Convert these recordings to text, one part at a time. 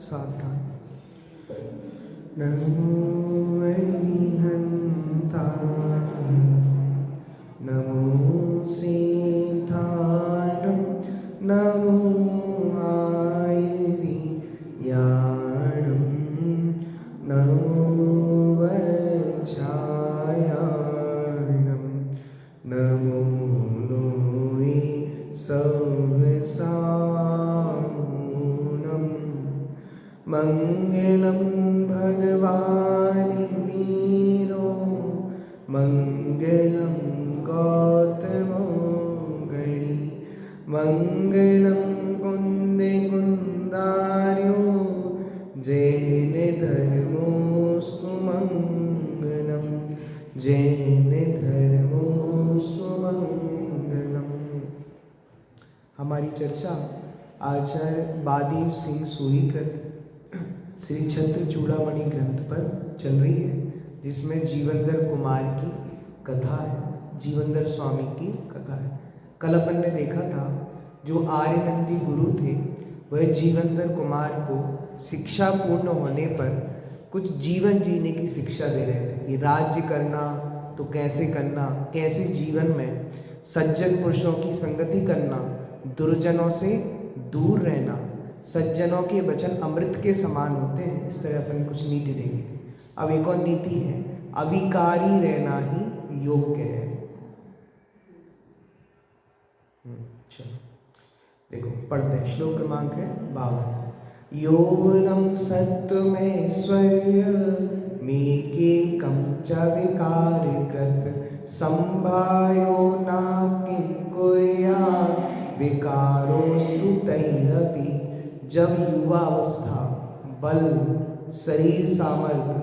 सावधान। नमो अरिहंता, नमो सिद्धाणं, नमो आयुर्याणं, नमो वज्रायाणं, नमो लोहे सहस्राणं। मंगलम भगवान् वीरो, मंगलम गौतमो गणी, मंगलम कुंदे कुंदार्यो, जैन धर्मोस्तु मंगलम, जैन धर्मोस्तु मंगलम। हमारी चर्चा आचार्य बादीव सिंह सूरीकृत श्री छत्र चूड़ामणि ग्रंथ पर चल रही है, जिसमें जीवनधर कुमार की कथा है, जीवनधर स्वामी की कथा है। कल अपन ने देखा था जो आर्यनंदी गुरु थे वह जीवनधर कुमार को शिक्षा पूर्ण होने पर कुछ जीवन जीने की शिक्षा दे रहे थे कि राज्य करना तो कैसे करना, कैसे जीवन में सज्जन पुरुषों की संगति करना, दुर्जनों से दूर रहना, सज्जनों के वचन अमृत के समान होते हैं। इस तरह अपन कुछ नीति देंगे। अब एक और नीति है, अविकारी रहना ही योग्य है। चलो देखो पढ़ते हैं। श्लोक क्रमांक है 52। यौवनं सत्त्वमैश्वर्य मेकेकं च विकारकृत, संभायो न किं कुर्यात् विकारोस्तु तैरपि। जब युवावस्था, बल, शरीर सामर्थ्य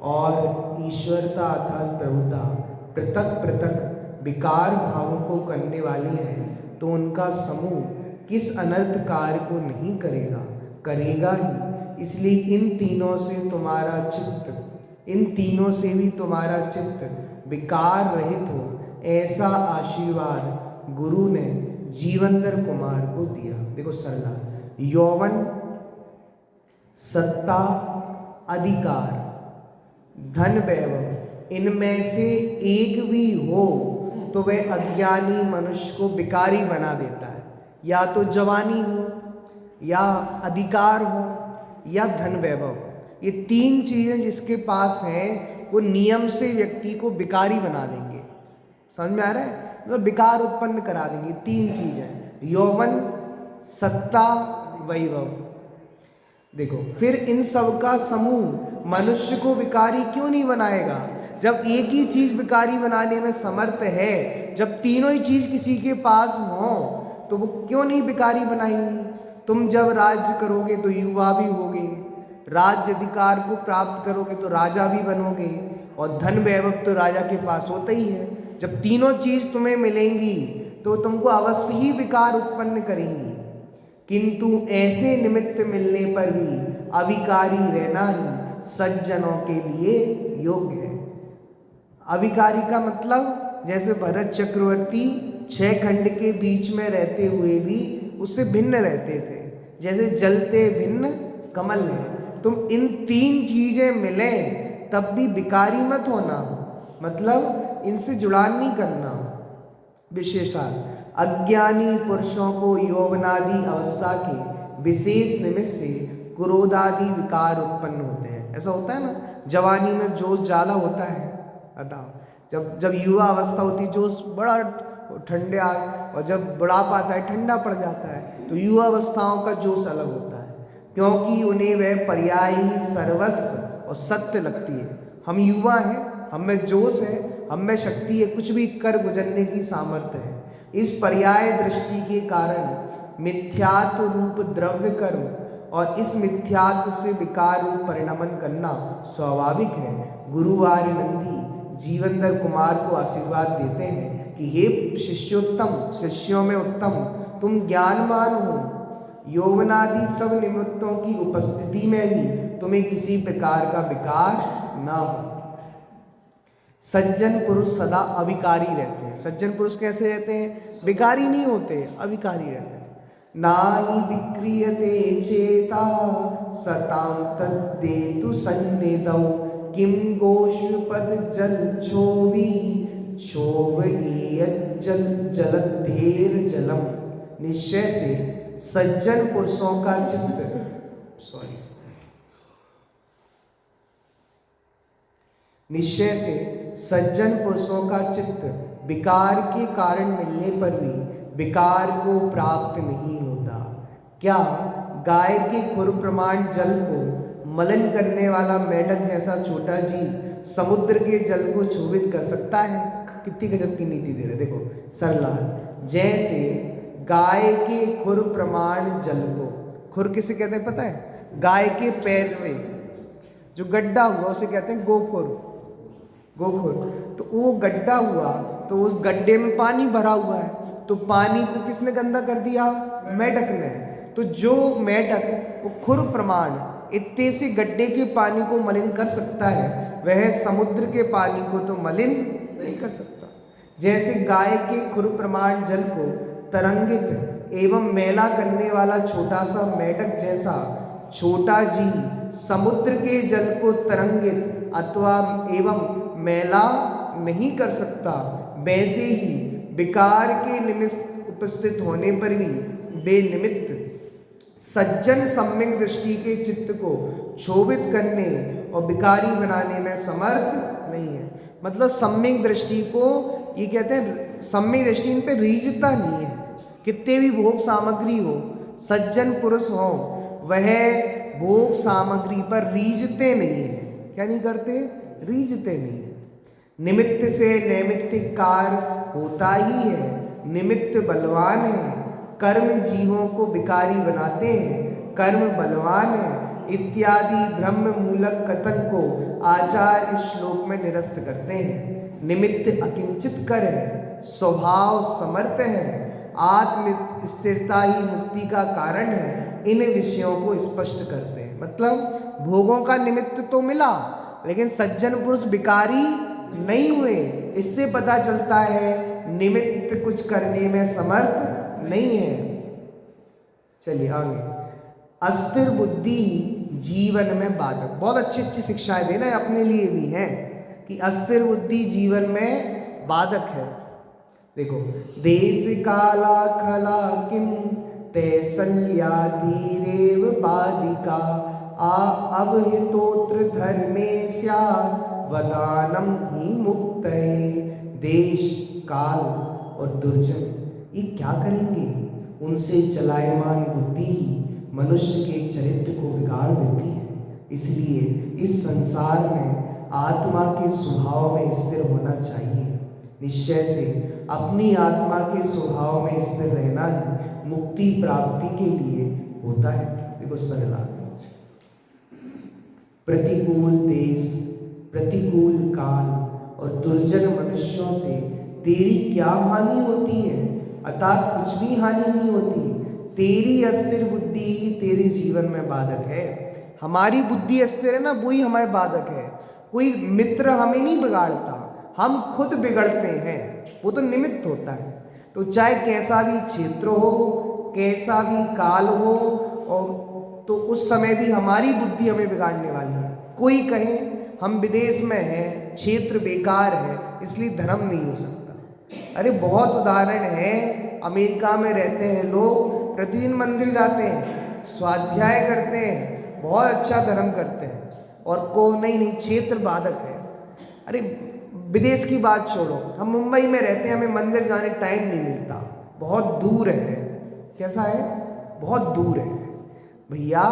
और ईश्वरता अर्थात प्रभुता पृथक पृथक विकार भावों को करने वाली है, तो उनका समूह किस अनर्थ कार्य को नहीं करेगा, करेगा ही। इसलिए इन तीनों से भी तुम्हारा चित्त विकार रहित हो, ऐसा आशीर्वाद गुरु ने जीवनधर कुमार को दिया। देखो सरला, यौवन, सत्ता, अधिकार, धन, वैभव, इनमें से एक भी हो तो वह अज्ञानी मनुष्य को विकारी बना देता है। या तो जवानी हो, या अधिकार हो, या धन वैभव, ये तीन चीजें जिसके पास हैं वो नियम से व्यक्ति को विकारी बना देंगे। समझ में आ रहा है? मतलब विकार उत्पन्न करा देंगे। तीन चीजें, यौवन, सत्ता, वैभव। देखो फिर इन सब का समूह मनुष्य को विकारी क्यों नहीं बनाएगा? जब एक ही चीज विकारी बनाने में समर्थ है, जब तीनों ही चीज किसी के पास हो तो वो क्यों नहीं विकारी बनाएंगी? तुम जब राज्य करोगे तो युवा भी होगे, राज्य अधिकार को प्राप्त करोगे तो राजा भी बनोगे, और धन वैभव तो राजा के पास होता ही है। जब तीनों चीज तुम्हें मिलेंगी तो तुमको अवश्य ही विकार उत्पन्न करेंगी। किंतु ऐसे निमित्त मिलने पर भी अविकारी रहना ही सज्जनों के लिए योग्य है। अविकारी का मतलब जैसे भरत चक्रवर्ती 6 खंड के बीच में रहते हुए भी उससे भिन्न रहते थे, जैसे जलते भिन्न कमल है। तुम इन तीन चीजें मिले तब भी विकारी मत होना, मतलब इनसे जुड़ान नहीं करना। विशेषाल अज्ञानी पुरुषों को यौवनादि अवस्था के विशेष निमित्त से क्रोधादि विकार उत्पन्न होते हैं। ऐसा होता है ना, जवानी में जोश ज्यादा होता है, बताओ। जब युवा अवस्था होती है जोश बड़ा ठंडा, और जब बुढ़ापा आता है ठंडा पड़ जाता है। तो युवा अवस्थाओं का जोश अलग होता है, क्योंकि उन्हें वह पर्यायी, सर्वस्व और सत्य लगती है। हम युवा हैं, हम में जोश है, हम में शक्ति है, कुछ भी कर गुजरने की सामर्थ्य है। इस पर्याय दृष्टि के कारण मिथ्यात्व रूप द्रव्य कर्म और इस मिथ्यात्व से विकार रूप परिणमन करना स्वाभाविक है। गुरु आर्यनंदी जीवनधर कुमार को आशीर्वाद देते हैं कि हे शिष्योत्तम, शिष्यों में उत्तम, तुम ज्ञानवान हो। यौवनादि सब निमित्तों की उपस्थिति में भी तुम्हें किसी प्रकार का विकार न हो। सज्जन पुरुष सदा अविकारी रहते हैं। सज्जन पुरुष कैसे रहते हैं? विकारी नहीं होते, अविकारी रहते हैं। नाहि विक्रियते चेता सतां तद्देतु सन्निधौ किं गोष्पद जल क्षोभी क्षोभयेयज्जल जलद्धेर जलम। निश्चय से सज्जन पुरुषों का चित्त निश्चय से सज्जन पुरुषों का चित्त विकार के कारण मिलने पर भी विकार को प्राप्त नहीं होता। क्या गाय के खुर प्रमाण जल को मलिन करने वाला मेढक जैसा छोटा जीव समुद्र के जल को क्षोभित कर सकता है? कितनी गजब की नीति दे रहे। देखो सरला, जैसे गाय के खुर प्रमाण जल को, खुर किसे कहते हैं पता है? गाय के पैर से जो गड्ढा हुआ उसे कहते हैं गोखुर। गोखुर तो वो गड्ढा हुआ तो उस गड्ढे में पानी भरा हुआ है, तो पानी को किसने गंदा कर दिया? मेढक ने। तो जो मेढक वो खुर प्रमाण इतने से गड्ढे के पानी को मलिन कर सकता है, वह समुद्र के पानी को तो मलिन नहीं कर सकता। जैसे गाय के खुर प्रमाण जल को तरंगित एवं मैला करने वाला छोटा सा मेढक जैसा छोटा जीव समुद्र के जल को तरंगित अथवा एवं मैला नहीं कर सकता, वैसे ही विकार के निमित्त उपस्थित होने पर भी बेनिमित्त सज्जन सम्यक दृष्टि के चित्त को क्षोभित करने और विकारी बनाने में समर्थ नहीं है। मतलब सम्यक दृष्टि को ये कहते हैं, सम्यक दृष्टि इन पे रीझता नहीं है। कितने भी भोग सामग्री हो, सज्जन पुरुष हो, वह भोग सामग्री पर रीझते नहीं है। क्या नहीं करते? रीझते नहीं है। निमित्त से नैमित्तिक कार्य होता ही है। निमित्त बलवान है, कर्म जीवों को विकारी बनाते हैं, कर्म बलवान है इत्यादि ब्रह्म मूलक कथन को आचार्य इस श्लोक में निरस्त करते हैं। निमित्त अकिंचित कर है, स्वभाव समर्थ है, आत्म स्थिरता ही मुक्ति का कारण है, इन विषयों को स्पष्ट करते हैं। मतलब भोगों का निमित्त तो मिला, लेकिन सज्जन पुरुष विकारी नहीं हुए। इससे पता चलता है निमित्त कुछ करने में समर्थ नहीं है। चलिए आगे। अस्थिर बुद्धि जीवन में बाधक। बहुत अच्छी अच्छी शिक्षाएं देना अपने लिए भी हैं कि अस्थिर बुद्धि जीवन में बाधक है। देखो, देश काला खला किम तैसल्या धीरेव बाधिका अवहितोत्र धर्मे स्या वदानम ही मुक्त। देश, काल और दुर्जन ये क्या करेंगे? उनसे चलायमान बुद्धि ही मनुष्य के चरित्र को बिगाड़ देती है। इसलिए इस संसार में आत्मा के स्वभाव में स्थिर होना चाहिए। निश्चय से अपनी आत्मा के स्वभाव में स्थिर रहना ही मुक्ति प्राप्ति के लिए होता है। देखो सरला, प्रतिकूल देश, प्रतिकूल काल और दुर्जन मनुष्यों से तेरी क्या हानि होती है? अर्थात कुछ भी हानि नहीं होती। तेरी अस्थिर बुद्धि तेरे जीवन में बाधक है। हमारी बुद्धि अस्थिर है ना, वही हमारे बाधक है। कोई मित्र हमें नहीं बिगाड़ता, हम खुद बिगड़ते हैं। वो तो निमित्त होता है। तो चाहे कैसा भी क्षेत्र हो, कैसा भी काल हो, और तो उस समय भी हमारी बुद्धि हमें बिगाड़ने वाली है। कोई कहे हम विदेश में हैं, क्षेत्र बेकार है, इसलिए धर्म नहीं हो सकता। अरे बहुत उदाहरण है। अमेरिका में रहते हैं लोग, प्रतिदिन मंदिर जाते हैं, स्वाध्याय करते हैं, बहुत अच्छा धर्म करते हैं, और को नहीं क्षेत्र बाधक है। अरे विदेश की बात छोड़ो, हम मुंबई में रहते हैं, हमें मंदिर जाने टाइम नहीं मिलता, बहुत दूर है। कैसा है? बहुत दूर है। भैया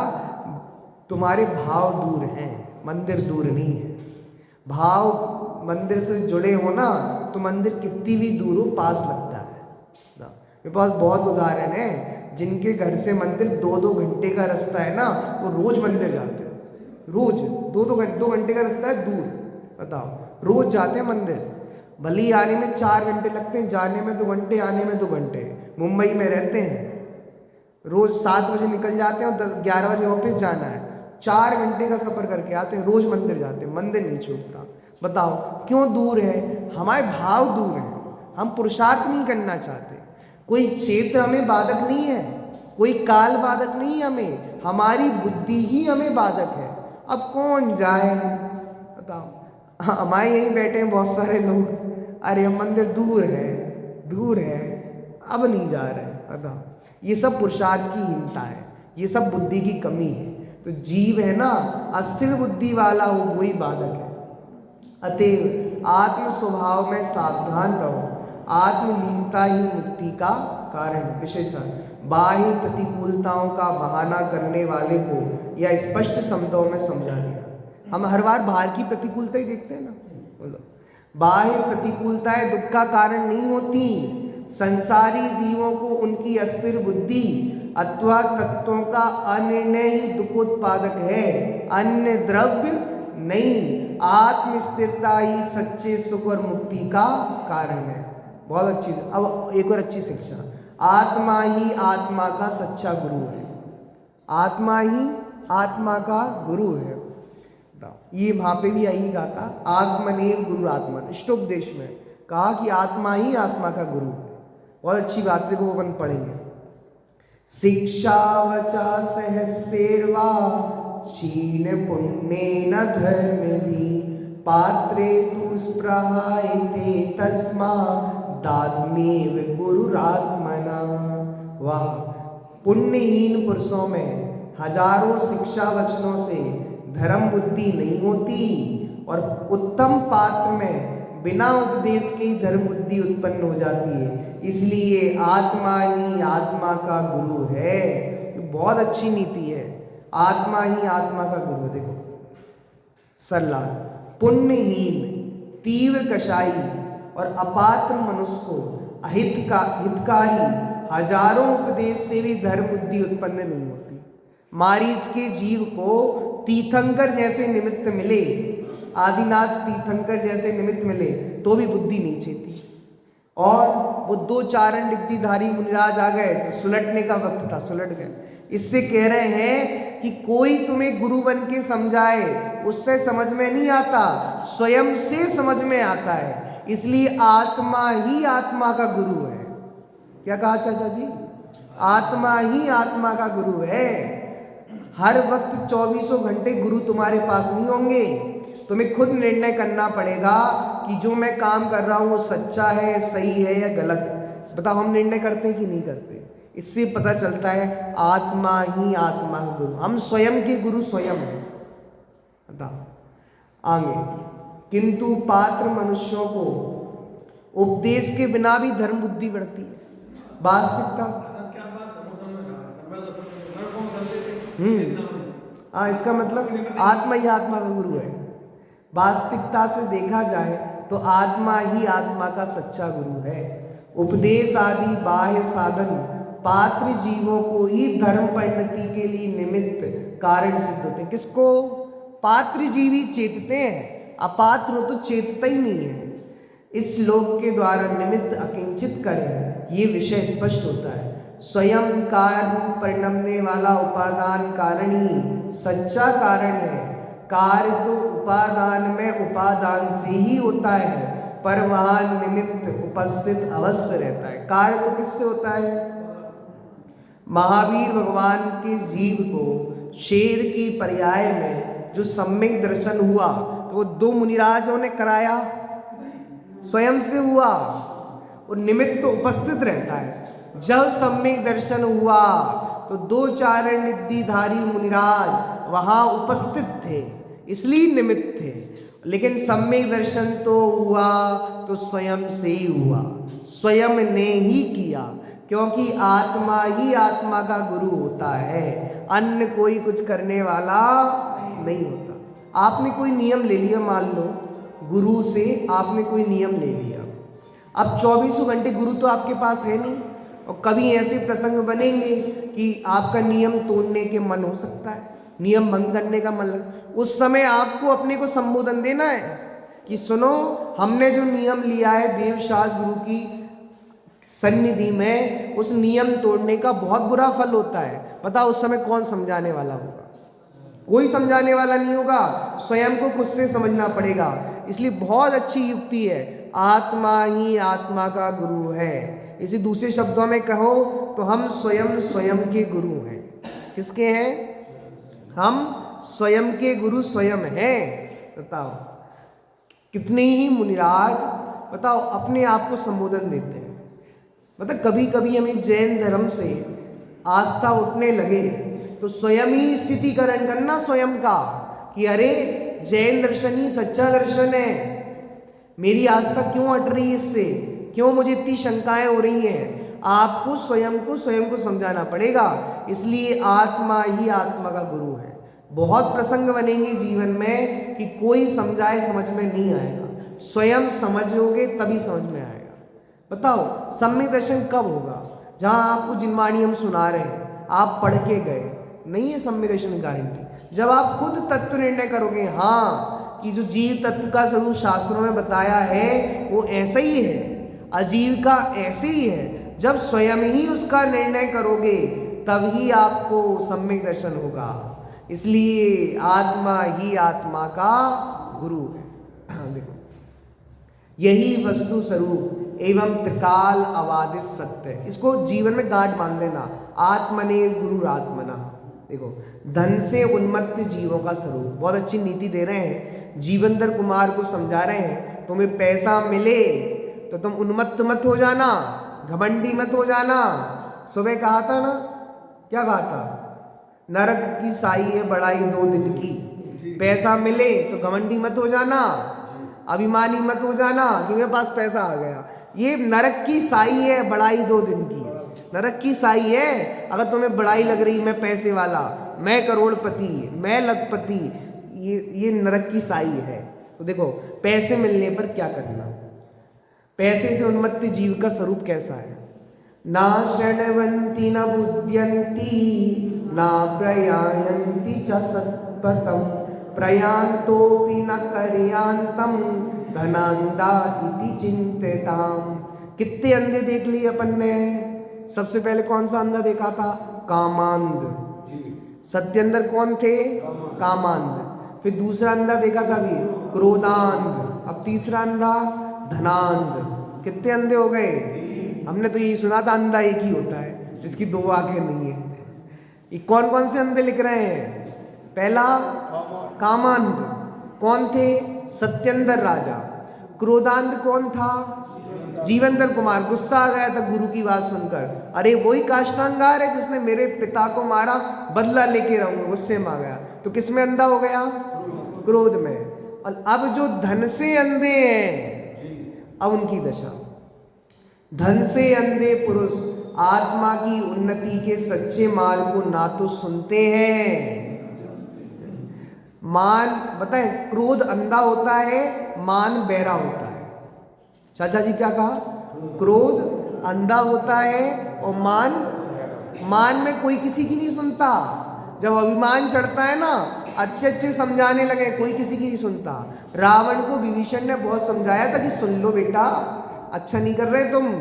तुम्हारे भाव दूर हैं, मंदिर दूर नहीं है। भाव मंदिर से जुड़े हो ना, तो मंदिर कितनी भी दूर हो पास लगता है। मेरे पास बहुत उदाहरण है जिनके घर से मंदिर 2-2 घंटे का रास्ता है ना, वो रोज मंदिर जाते हैं। रोज 2 घंटे का रास्ता है दूर, बताओ, रोज जाते हैं मंदिर। भले ही आने में 4 घंटे लगते हैं, जाने में 2 घंटे, आने में 2 घंटे। मुंबई में रहते हैं, रोज 7 बजे निकल जाते हैं और 11 बजे ऑफिस जाना है, 4 घंटे का सफर करके आते हैं, रोज मंदिर जाते हैं, मंदिर नहीं छूटता। बताओ क्यों दूर है? हमारे भाव दूर हैं, हम पुरुषार्थ नहीं करना चाहते। कोई क्षेत्र हमें बाधक नहीं है, कोई काल बाधक नहीं है हमें, हमारी बुद्धि ही हमें बाधक है। अब कौन जाए बताओ। हमारे यहीं बैठे हैं बहुत सारे लोग, अरे मंदिर दूर है, अब नहीं जा रहे। बताओ, ये सब पुरुषार्थ की हीनता है, ये सब बुद्धि की कमी है। तो जीव है ना, अस्थिर बुद्धि वाला हो वही बाधक है। अतएव आत्म स्वभाव में सावधान रहो। आत्मलीनता ही मुक्ति का कारण। विशेषण बाह्य प्रतिकूलताओं का बहाना करने वाले को यह स्पष्ट शब्दों में समझा दिया। हम हर बार बाहर की प्रतिकूलता ही देखते हैं ना। बोलो, बाह्य प्रतिकूलताएं दुख का कारण नहीं होती। संसारी जीवों को उनकी अस्थिर बुद्धि अथवा तत्वों का अनिर्णय ही दुख उत्पादक है, अन्य द्रव्य नहीं। आत्म स्थिरता ही सच्चे सुख और मुक्ति का कारण है। बहुत अच्छी। अब एक और अच्छी शिक्षा, आत्मा ही आत्मा का सच्चा गुरु है। आत्मा ही आत्मा का गुरु है। ये वहां पे भी यही कहा था, आत्मनेव गुरु आत्मन। इष्टोपदेश में कहा कि आत्मा ही आत्मा का गुरु है। बहुत अच्छी बात है, वो अपन पढ़ेंगे। शिक्षा वचा सहस्येर्वा क्षीण पुण्येन धर्मधि पात्रे तु स्पृहायते तस्मा दात्मेव गुरुरात्मना। वाह, पुण्यहीन पुरुषों में हजारों शिक्षा वचनों से धर्म बुद्धि नहीं होती, और उत्तम पात्र में बिना उपदेश के ही धर्म बुद्धि उत्पन्न हो जाती है। इसलिए आत्मा ही आत्मा का गुरु है। ये बहुत अच्छी नीति है, आत्मा ही आत्मा का गुरु। देखो सरला, पुण्यहीन, तीव्र कषाई और अपात्र मनुष्य को हितकारी हजारों उपदेश से भी धर्म बुद्धि उत्पन्न नहीं होती। मारीच के जीव को तीर्थंकर जैसे निमित्त मिले, आदिनाथ तीर्थंकर जैसे निमित्त मिले तो भी बुद्धि नहीं चेती। और वो दो चारण डिग्रीधारी मुनिराज आ गए तो सुलटने का वक्त था, सुलट गए। इससे कह रहे हैं कि कोई तुम्हें गुरु बन के समझाए उससे समझ में नहीं आता, स्वयं से समझ में आता है। इसलिए आत्मा ही आत्मा का गुरु है। क्या कहा चाचा जी? आत्मा ही आत्मा का गुरु है। हर वक्त 24 घंटे गुरु तुम्हारे पास नहीं होंगे। तुम्हें खुद निर्णय करना पड़ेगा कि जो मैं काम कर रहा हूँ वो सच्चा है, सही है या गलत। बताओ, हम निर्णय करते हैं कि नहीं करते? इससे पता चलता है आत्मा ही आत्मा का गुरु। हम स्वयं के गुरु स्वयं हैं। बताओ आगे, किंतु पात्र मनुष्यों को उपदेश के बिना भी धर्म बुद्धि बढ़ती है। वास्तविकता इसका मतलब आत्मा ही आत्मा का गुरु है। वास्तविकता से देखा जाए तो आत्मा ही आत्मा का सच्चा गुरु है। उपदेश आदि बाह्य साधन पात्र जीवों को ही धर्म परिणति के लिए निमित्त कारण सिद्ध होते हैं। किसको? पात्र जीवी चेतते हैं, अपात्र हो तो चेतता ही नहीं है। इस श्लोक के द्वारा निमित्त अकिंचित करें, ये विषय स्पष्ट होता है। स्वयं कार्य रूप परिणमने वाला उपादान कारण ही सच्चा कारण है। कार्य तो उपादान में उपादान से ही होता है, पर वहां निमित्त उपस्थित अवश्य रहता है। कार्य तो किससे होता है? महावीर भगवान के जीव को शेर की पर्याय में जो सम्यक दर्शन हुआ तो वो दो मुनिराजों ने कराया, स्वयं से हुआ। और निमित्त तो उपस्थित रहता है। जब सम्यक दर्शन हुआ तो दो चारण निधिधारी मुनिराज वहां उपस्थित थे, इसलिए निमित्त थे। लेकिन सम्यक दर्शन तो हुआ तो स्वयं से ही हुआ, स्वयं ने ही किया, क्योंकि आत्मा ही आत्मा का गुरु होता है, अन्य कोई कुछ करने वाला नहीं होता। आपने कोई नियम ले लिया, मान लो गुरु से आपने कोई नियम ले लिया, अब 24 घंटे गुरु तो आपके पास है नहीं, और कभी ऐसे प्रसंग बनेंगे कि आपका नियम तोड़ने के मन हो सकता है, नियम भंग करने का मन। उस समय आपको अपने को संबोधन देना है कि सुनो, हमने जो नियम लिया है देवशास गुरु की सन्निधि में, उस नियम तोड़ने का बहुत बुरा फल होता है। बताओ उस समय कौन समझाने वाला होगा? कोई समझाने वाला नहीं होगा, स्वयं को खुद से समझना पड़ेगा। इसलिए बहुत अच्छी युक्ति है, आत्मा ही आत्मा का गुरु है। इसी दूसरे शब्दों में कहो तो हम स्वयं स्वयं के गुरु हैं। किसके हैं? हम स्वयं के गुरु स्वयं हैं। बताओ कितने ही मुनिराज बताओ अपने आप को संबोधन देते हैं। मतलब कभी कभी हमें जैन धर्म से आस्था उठने लगे तो स्वयं ही स्थितिकरण करना स्वयं का कि अरे जैन दर्शन ही सच्चा दर्शन है, मेरी आस्था क्यों हट रही है इससे, क्यों मुझे इतनी शंकाएं हो रही हैं। आपको स्वयं को समझाना पड़ेगा। इसलिए आत्मा ही आत्मा का गुरु है। बहुत प्रसंग बनेंगे जीवन में कि कोई समझाए समझ में नहीं आएगा, स्वयं समझोगे तभी समझ में आएगा। बताओ सम्यक दर्शन कब होगा? जहां आपको जिनवाणी हम सुना रहे हैं आप पढ़ के गए, नहीं है सम्यक दर्शन गारंटी। जब आप खुद तत्व निर्णय करोगे हाँ कि जो जीव तत्व का स्वरूप शास्त्रों में बताया है वो ऐसा ही है, अजीव का ऐसे ही है, जब स्वयं ही उसका निर्णय करोगे तभी आपको सम्यक दर्शन होगा। इसलिए आत्मा ही आत्मा का गुरु है। देखो यही वस्तु स्वरूप एवं त्रिकाल अबाधित सत्य है। इसको जीवन में गांठ बांध लेना, आत्मने गुरुरात्मना। देखो धन से उन्मत्त जीवों का स्वरूप, बहुत अच्छी नीति दे रहे हैं, जीवनधर कुमार को समझा रहे हैं। तुम्हें पैसा मिले तो तुम उन्मत्त मत हो जाना, घमंडी मत हो जाना। सुबह कहा था ना, क्या कहा था? नरक की साई है बड़ाई 2 दिन की। पैसा मिले तो घमंडी मत हो जाना, अभिमानी मत हो जाना कि मेरे पास पैसा आ गया। ये नरक की साई है बड़ाई 2 दिन की, नरक की साई है। अगर तुम्हें बड़ाई लग रही मैं पैसे वाला, मैं करोड़पति, मैं लखपति, ये नरक की साई है। तो देखो पैसे मिलने पर क्या करना, पैसे से उन्मत्त जीव का स्वरूप कैसा है? ना शृण्वन्ति न बुध्यन्ति ना प्रयायन्ति च सत्पथं प्रयान्तोऽपि न कर्यान्तं धनान्धा इति चिन्तिताम्। कितने अंधे देख लिए अपन ने? सबसे पहले कौन सा अंधा देखा था? कामांध। सत्यंदर कौन थे? कामांध। फिर दूसरा अंधा देखा था भी क्रोधांध। अब तीसरा अंधा धनांध। कितने अंधे हो गए? हमने तो यही सुना था अंधा एक ही होता है जिसकी 2 आंखें नहीं है। ये कौन कौन से अंधे लिख रहे हैं? पहला कामांध कौन थे? सत्यंदर राजा। क्रोधांध कौन था? जीवनधर कुमार। गुस्सा आ गया था गुरु की बात सुनकर, अरे वही काष्ठांगार है जिसने मेरे पिता को मारा, बदला लेके रहूंगा, गुस्से में आ गया। तो किस में अंधा हो गया? क्रोध में। और अब जो धन से अंधे हैं अब उनकी दशा, धन से अंधे पुरुष आत्मा की उन्नति के सच्चे मार्ग को ना तो सुनते हैं, मान बताएं क्रोध अंधा होता है, मान बहरा होता है। चाचा जी क्या कहा? क्रोध अंधा होता है और मान में कोई किसी की नहीं सुनता। जब अभिमान चढ़ता है ना, अच्छे समझाने लगे, कोई किसी की नहीं सुनता। रावण को विभीषण ने बहुत समझाया था कि सुन लो बेटा, अच्छा नहीं कर रहे तुम,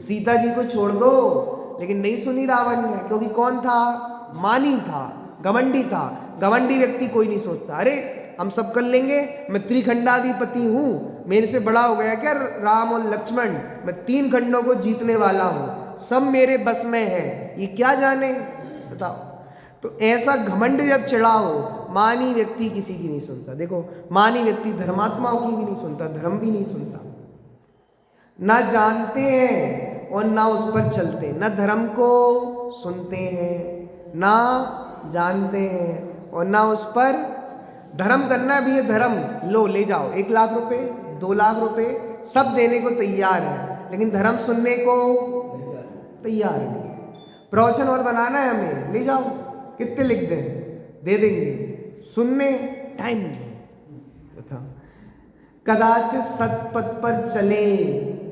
सीता जी को छोड़ दो, लेकिन नहीं सुनी रावण ने, क्योंकि कौन था? मानी था, घमंडी था। घमंडी व्यक्ति कोई नहीं सोचता, अरे हम सब कर लेंगे, मैं त्रिखंडाधिपति हूँ, मेरे से बड़ा हो गया क्या राम और लक्ष्मण, मैं 3 खंडों को जीतने वाला हूँ, सब मेरे बस में है, ये क्या जाने। बताओ, तो ऐसा घमंड जब चढ़ा हो, मानी व्यक्ति किसी की नहीं सुनता। देखो मानी व्यक्ति धर्मात्माओं की भी नहीं सुनता, धर्म भी नहीं सुनता, ना जानते हैं और ना उस पर चलते, ना धर्म को सुनते हैं, ना जानते हैं और ना उस पर। धर्म करना भी है, धर्म लो ले जाओ, 1 लाख रुपए 2 लाख रुपए सब देने को तैयार है, लेकिन धर्म सुनने को तैयार नहीं। प्रवचन और बनाना है हमें, ले जाओ, कितने लिख दें, दे देंगे, सुनने टाइम नहीं। था कदाचित सतपथ पर चले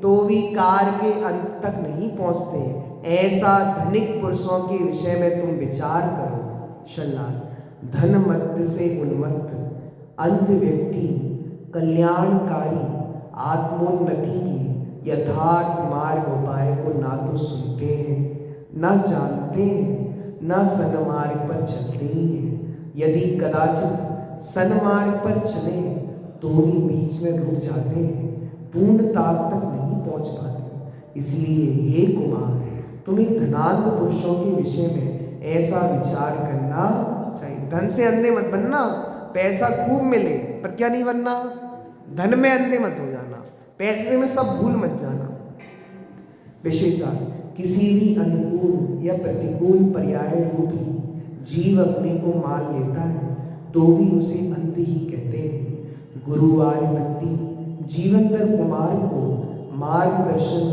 तो भी कार के अंत तक नहीं पहुंचते, ऐसा धनिक पुरुषों के विषय में तुम विचार करो। शल्लाल, धन मद से उन्मत्त अंध व्यक्ति कल्याणकारी आत्मोन्नति के यथार्थ मार्ग उपाय को ना तो सुनते हैं, ना जानते हैं, ना सन्मार्ग पर चलते ही हैं। यदि कदाचित सन्मार्ग पर चले तो ही बीच में रुक जाते हैं, पूर्णता तक नहीं पहुंच पाते। इसलिए हे कुमार, तुम्हें धनांध पुरुषों के विषय में ऐसा विचार करना चाहिए। धन से अंधे मत बनना, पैसा खूब मिले पर क्या नहीं बनना, धन में अंधे मत हो जाना, पैसे में सब भूल मत जाना। विशेषात किसी भी अनुकूल या प्रतिकूल पर्याय रूपी जीव अपने को मान लेता है तो भी उसे अंध ही कहते हैं। गुरु आर्यनंदी जीवनधर कुमार को मार्गदर्शन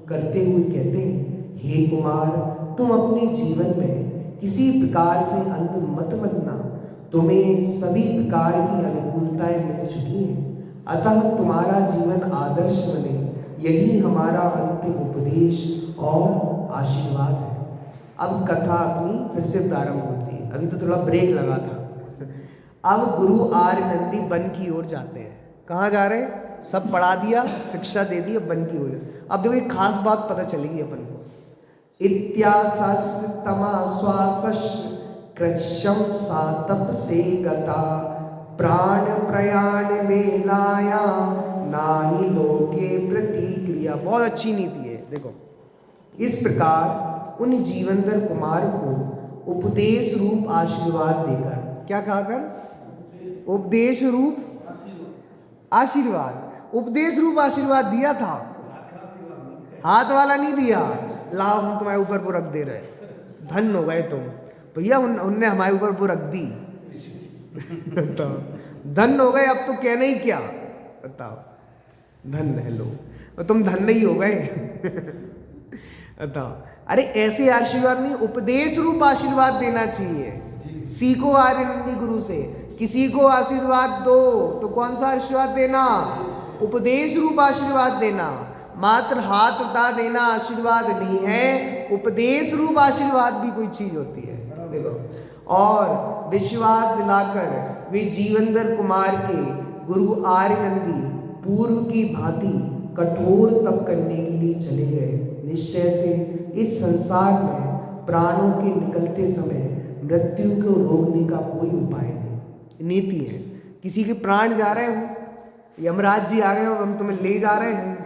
करते हुए कहते हैं, हे कुमार, तुम अपने जीवन में किसी प्रकार से अंध मत बनना, तुम्हें सभी प्रकार की अनुकूलताएं मिल चुकी हैं, अतः तुम्हारा जीवन आदर्श बने, यही हमारा अंतिम उपदेश और आशीर्वाद है। अब कथा अपनी फिर से प्रारंभ होती है, अभी तो थोड़ा ब्रेक लगा था। अब गुरु आर्यनंदी वन की ओर जाते हैं। कहाँ जा रहे हैं? सब पढ़ा दिया, शिक्षा दे दी, अब वन की ओर। अब देखो एक खास बात पता चलेगी अपन को। कृष्यम सा तप से गता प्राण प्रयाण वेलाया नाही लोके प्रतिक्रिया। बहुत अच्छी नीति है। देखो, इस प्रकार उन जीवनधर कुमार को उपदेश रूप आशीर्वाद देकर, क्या कहा कर? उपदेश रूप आशीर्वाद, उपदेश रूप आशीर्वाद दिया था, हाथ वाला नहीं दिया। लाओ हम तुम्हारे ऊपर वो रख दे रहे, धन हो गए तुम भैया, उनने हमारे ऊपर वो रख दी। बताओ, धन हो गए, अब तो कहना ही क्या। बताओ, धन है लो, और तुम धन नहीं हो गए। बताओ, अरे ऐसे आशीर्वाद नहीं, उपदेश रूप आशीर्वाद देना चाहिए। सीखो आर्यनंदी गुरु से, किसी को आशीर्वाद दो तो कौन सा आशीर्वाद देना? उपदेश रूप आशीर्वाद देना। मात्र हाथ उठा देना आशीर्वाद नहीं है, उपदेश रूप आशीर्वाद भी कोई चीज होती है। देखो, और विश्वास दिलाकर वे जीवनधर कुमार के गुरु आर्यनंदी पूर्व की भांति कठोर तप करने के लिए चले गए। निश्चय से इस संसार में प्राणों के निकलते समय मृत्यु को रोकने का कोई उपाय नहीं। नीति है, किसी के प्राण जा रहे हो, यमराज जी आ गए हो, हम तुम्हें ले जा रहे हैं,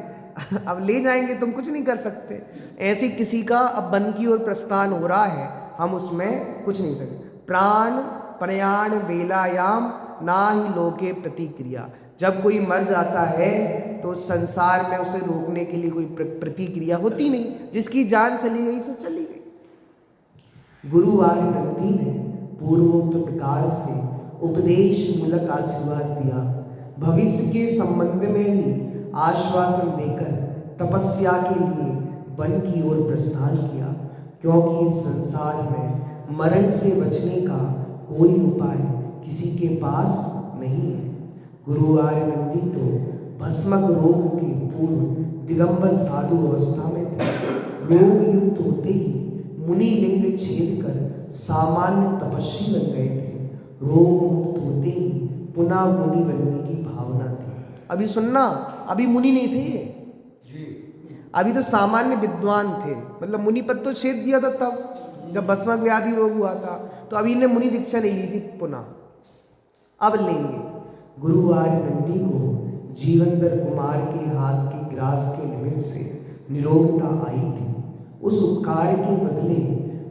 अब ले जाएंगे, तुम कुछ नहीं कर सकते। ऐसे किसी का अब वन की ओर प्रस्थान हो रहा है, हम उसमें कुछ नहीं सकते। प्राण प्रयाण वेलायाम ना ही लोके प्रतिक्रिया। जब कोई मर जाता है तो संसार में उसे रोकने के लिए कोई प्रतिक्रिया होती नहीं, जिसकी जान चली गई सो चली गई। गुरु आर्यनंदी ने पूर्वोक्त प्रकार से उपदेश मूलक आशीर्वाद दिया। भविष्य के संबंध में भी आश्वासन देकर तपस्या के लिए वन की ओर प्रस्थान किया, क्योंकि इस संसार में मरण से बचने का कोई उपाय किसी के पास नहीं है। गुरु आर्यनंदी तो भस्मक रोग के पूर्व दिगंबर साधु अवस्था में थे। रोग युक्त होते ही मुनि लिंग छेद कर सामान्य तपस्वी बन गए थे। रोग मुक्त होते ही पुनः मुनि बनने की भावना थी। अभी सुनना, अभी मुनि नहीं थे, अभी तो सामान्य विद्वान थे। मतलब मुनि पद तो छेद दिया था तब जब भस्मक व्याधि रोग हुआ था, तो अभी ने मुनि दीक्षा नहीं ली थी पुनः, अब लेंगे। गुरु आर्यनंदी को जीवनधर कुमार के हाथ के ग्रास के निमित्त से निरोगता आई थी। उस उपकार के बदले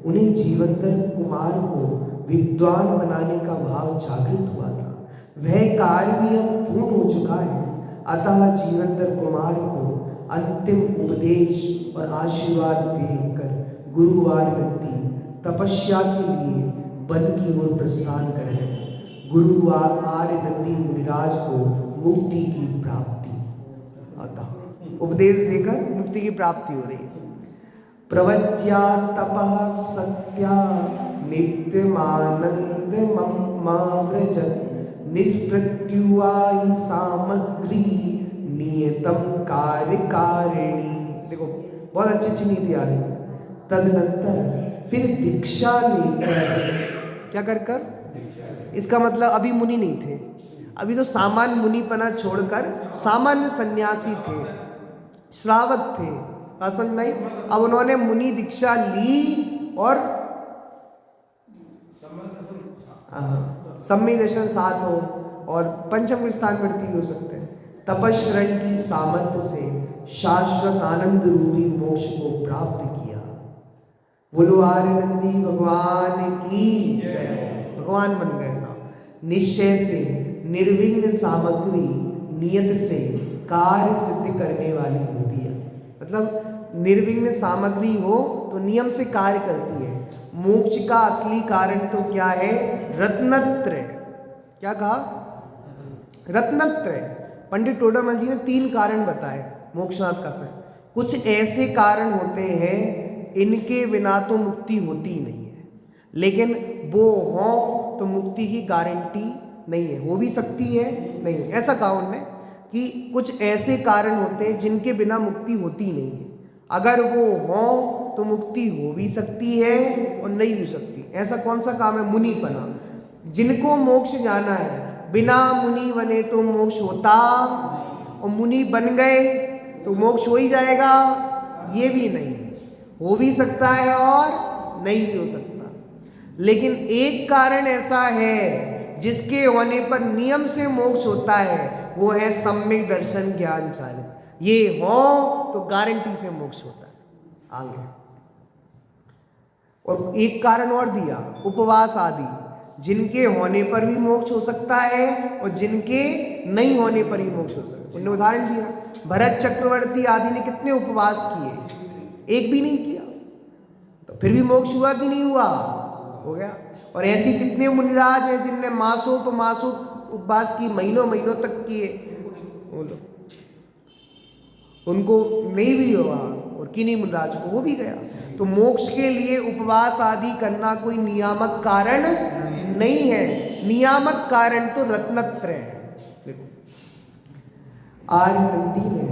उन्हें जीवनधर कुमार को विद्वान बनाने का भाव जागृत हुआ था। वह कार्य भी अब पूर्ण हो चुका है, अतः जीवनधर कुमार को अंतिम उपदेश और आशीर्वाद देकर गुरु आर्यनंदी तपस्या के लिए वन की ओर प्रस्थान कर रहे हैं। गुरु आर्यनंदी मुनिराज को मुक्ति की प्राप्ति, अतः उपदेश देकर मुक्ति की प्राप्ति हो रही है। प्रवज्या तपः सत्या नित्यमानंद व्रजत निष्प्रत्युवाई सामग्री नियतम कार्यकारिणी। देखो, बहुत अच्छी अच्छी नीति आ रही है। तदनंतर फिर दीक्षा लेकर, क्या कर इसका मतलब अभी मुनि नहीं थे, अभी तो सामान्य मुनिपना छोड़कर सामान्य सन्यासी थे, श्रावक थे। समझ में आई? अब उन्होंने मुनि दीक्षा ली और सम्मी दर्शन साथ हो और पंचम स्थान वृत्ति हो सकते हैं। तपश्रण की सामर्थ्य से शाश्वत आनंद रूपी मोक्ष को प्राप्त किया। बोलो आर्यनंदी भगवान की जय। भगवान बन गए ना। निश्चय से निर्विघ्न सामग्री नियत से कार्य सिद्ध करने वाली होती है। मतलब निर्विघ्न सामग्री हो तो नियम से कार्य करती है। मोक्ष का असली कारण तो क्या है? रत्नत्रय। क्या कहा? रत्नत्रय। पंडित टोडामल जी ने 3 कारण बताए मोक्षनाथ का से। कुछ ऐसे कारण होते हैं इनके बिना तो मुक्ति होती ही नहीं है, लेकिन वो हो तो मुक्ति की गारंटी नहीं है। हो भी सकती है, नहीं है। ऐसा कहा उन्होंने कि कुछ ऐसे कारण होते हैं जिनके बिना मुक्ति होती नहीं है। अगर वो हो तो मुक्ति हो भी सकती है और नहीं हो सकती। ऐसा कौन सा काम है? मुनि बना। जिनको मोक्ष जाना है, बिना मुनि बने तो मोक्ष होता, और मुनि बन गए तो मोक्ष हो ही जाएगा, ये भी नहीं। हो भी सकता है और नहीं भी हो सकता। लेकिन एक कारण ऐसा है जिसके होने पर नियम से मोक्ष होता है, वो है सम्यक दर्शन ज्ञान चालित। ये हो तो गारंटी से मोक्ष होता है। आगे और एक कारण और दिया, उपवास आदि, जिनके होने पर भी मोक्ष हो सकता है और जिनके नहीं होने पर भी मोक्ष हो सकता है। उन्होंने उदाहरण दिया, भरत चक्रवर्ती आदि ने कितने उपवास किए? एक भी नहीं किया, तो फिर भी मोक्ष हुआ कि नहीं हुआ? हो गया। और ऐसी कितने मुनिराज हैं जिनने मासों उपवास की, महीनों महीनों तक किए, बोलो उनको नहीं भी हुआ, और किन्हीं मुनिराज को हो भी गया। तो मोक्ष के लिए उपवास आदि करना कोई नियामक कारण नहीं है। नियामक कारण तो रत्नत्रय है। देखो, आर्य नंदी ने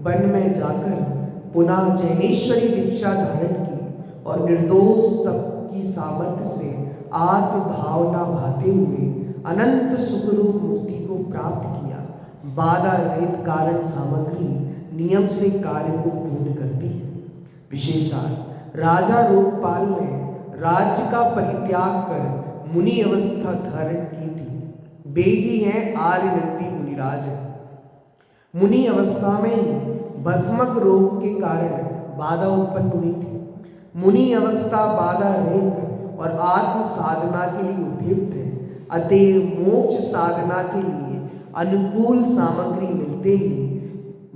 वन में जाकर पुनः जैनेश्वरी दीक्षा धारण की और निर्दोष तप की सामर्थ्य से आत्म भावना भाते हुए अनंत सुखरूप मुक्ति को प्राप्त किया। बाधा रहित कारण सामग्री नियम से कार्य को पूर्ण करती है। विशेषात राजा रोगपाल ने राज्य का परित्याग कर मुनि अवस्था धारण की थी। वे ही हैं आर्य नंदी मुनिराज। मुनि अवस्था में ही भस्मक रोग के कारण बाधा उत्पन्न हुई थी। मुनि अवस्था बाधा रहित और आत्म साधना के लिए उपयुक्त है। अतः मोक्ष साधना के लिए अनुकूल सामग्री मिलते ही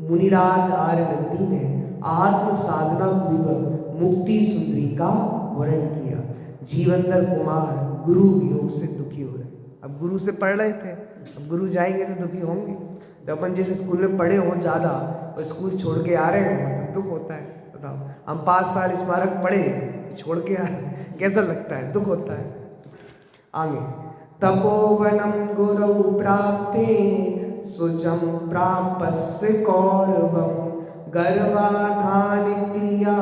मुनिराज आर्य नंदी ने आत्म साधना पूर्वक मुक्ति सुंदरी का वर्ण किया। जीवनधर कुमार गुरु वियोग से दुखी हो रहे। अब गुरु से पढ़ रहे थे, अब गुरु जाएंगे तो दुखी होंगे। जब अपन जिस स्कूल में पढ़े हो ज़्यादा और स्कूल छोड़ के आ रहे हो तो दुख होता है। बताओ, हम 5 साल स्मारक पढ़े, छोड़ के आ रहे, कैसा लगता है? दुख होता है। आगे, तपोवनम गुरु प्राप्ते सुचम प्रापस्य कौरवम गर्वाधान क्रिया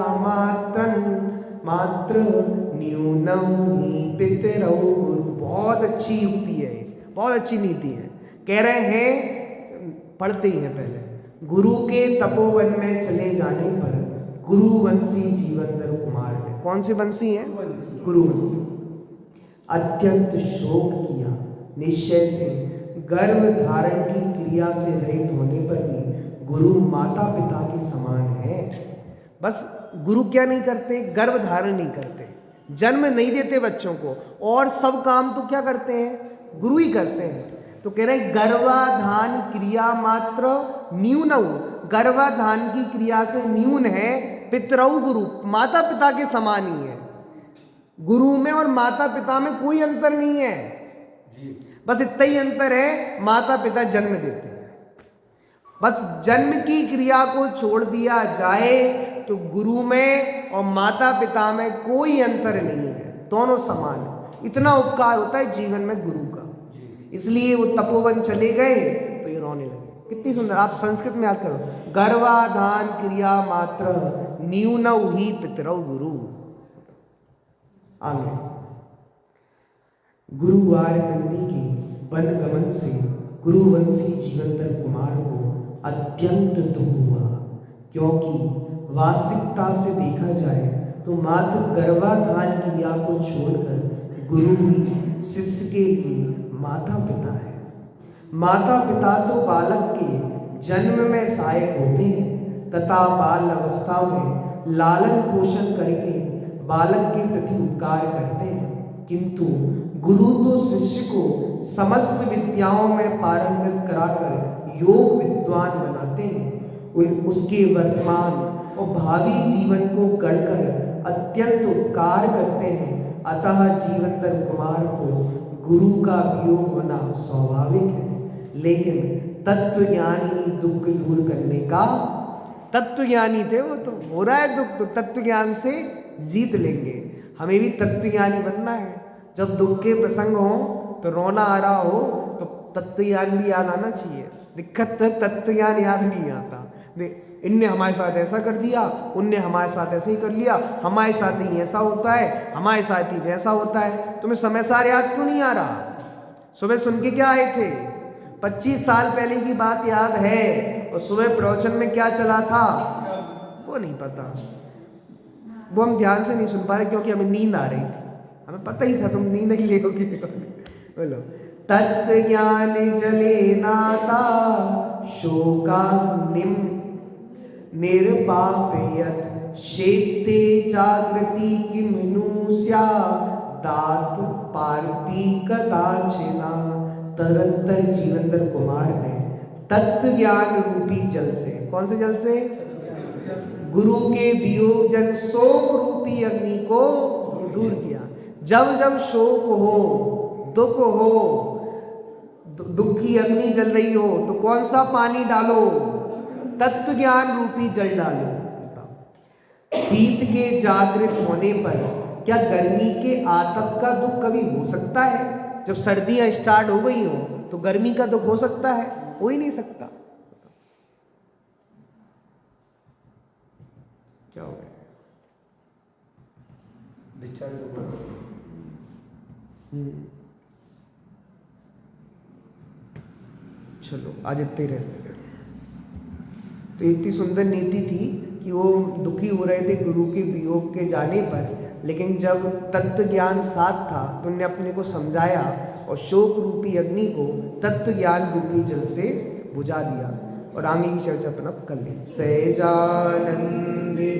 मात्र न्यूनम ही पितरौ गुरु। बहुत अच्छी युक्ति है, बहुत अच्छी नीति है। कह रहे हैं, पढ़ते ही हैं पहले, गुरु के तपोवन में चले जाने पर गुरुवंशी जीवनधर कुमार ने, कौन से वंशी हैं? गुरुवंशी, अत्यंत शोक किया। निश्चय से गर्भ धारण की क्रिया से रहित होने पर भी गुरु माता पिता के समान है। बस गुरु क्या नहीं करते? गर्भ धारण नहीं करते, जन्म नहीं देते बच्चों को, और सब काम तो क्या करते हैं? गुरु ही करते हैं। तो कह रहे हैं गर्भाधान क्रिया मात्र न्यूनौ, गर्भाधान की क्रिया से न्यून है पितरौ गुरु, माता पिता के समान ही है। गुरु में और माता पिता में कोई अंतर नहीं है, बस इतना ही अंतर है, माता पिता जन्म देते हैं। बस जन्म की क्रिया को छोड़ दिया जाए तो गुरु में और माता पिता में कोई अंतर नहीं है, दोनों समान। इतना उपकार होता है जीवन में गुरु का। इसलिए वो तपोवन चले गए तो ये रोने लगे। कितनी सुंदर, आप संस्कृत में याद करो, गर्भाधान क्रिया मात्र न्यूनौ ही पितरौ गुरु। आगे, गुरु आर्य नंदी के वन गमन से गुरुवंशी जीवनधर कुमार को अत्यंत दुख हुआ, क्योंकि वास्तविकता से देखा जाए तो मात्र गर्भाधान क्रिया को छोड़कर गुरु ही शिष्य के लिए माता पिता है। माता पिता तो बालक के जन्म में सहायक होते हैं तथा बाल अवस्था में लालन पोषण करके बालक के प्रति उपकार करते हैं, किंतु गुरु तो शिष्य को समस्त विद्याओं में पारंगत कराकर योग विद्वान बनाते हैं। उसके वर्तमान और भावी जीवन को गढ़कर अत्यंत उपकार करते हैं। अतः जीवनधर कुमार को गुरु का वियोग होना स्वाभाविक है। लेकिन तत्वज्ञानी दुख दूर करने का, तत्वज्ञानी थे वो, तो हो रहा है दुख तो तत्वज्ञान से जीत लेंगे। हमें भी तत्वज्ञानी बनना है। जब दुख के प्रसंग हो तो रोना आ रहा हो तो तत्वज्ञान भी याद आना चाहिए। दिक्कत तो तत्वज्ञान याद नहीं आता। इनने हमारे साथ ऐसा कर दिया, उनने हमारे साथ ऐसे ही कर लिया, हमारे साथ ही ऐसा होता है, हमारे साथ ही वैसा होता है। तुम्हें समय सार याद क्यों नहीं आ रहा? सुबह सुन के क्या आए थे? 25 साल पहले की बात याद है, और सुबह प्रवचन में क्या चला था वो नहीं पता। वो हम ध्यान से नहीं सुन पा रहे क्योंकि हमें नींद आ रही थी। हमें पता ही था तुम नींद ही लेोगे। बोलो, तत्व ज्ञान जले नाता शोकाग्निम निर्पापयत शेते जागृति किमनु स्या दात पार्ति कदाचिना। तरंतर जीवनधर कुमार ने तत्व ज्ञान रूपी जल से, कौन से जल से? गुरु के वियोग जन शोक रूपी अग्नि को दूर किया। जब जब शोक हो, दुख हो, दुख की अग्नि जल रही हो तो कौन सा पानी डालो? तत्व ज्ञान रूपी जल डालो। शीत के जागृत होने पर क्या गर्मी के आतप का दुख कभी हो सकता है? जब सर्दियां स्टार्ट हो गई हो तो गर्मी का दुख हो सकता है? हो ही नहीं सकता। क्या हो गया? चलो आज इतने ही रहने दो। तो इतनी सुंदर नीति थी कि वो दुखी हो रहे थे गुरु के वियोग के जाने पर, लेकिन जब तत्व ज्ञान साथ था तो उन्हें अपने को समझाया और शोक रूपी अग्नि को तत्व ज्ञान रूपी जल से बुझा दिया। और आगे की चर्चा अपन अब कर लें। सहजानंद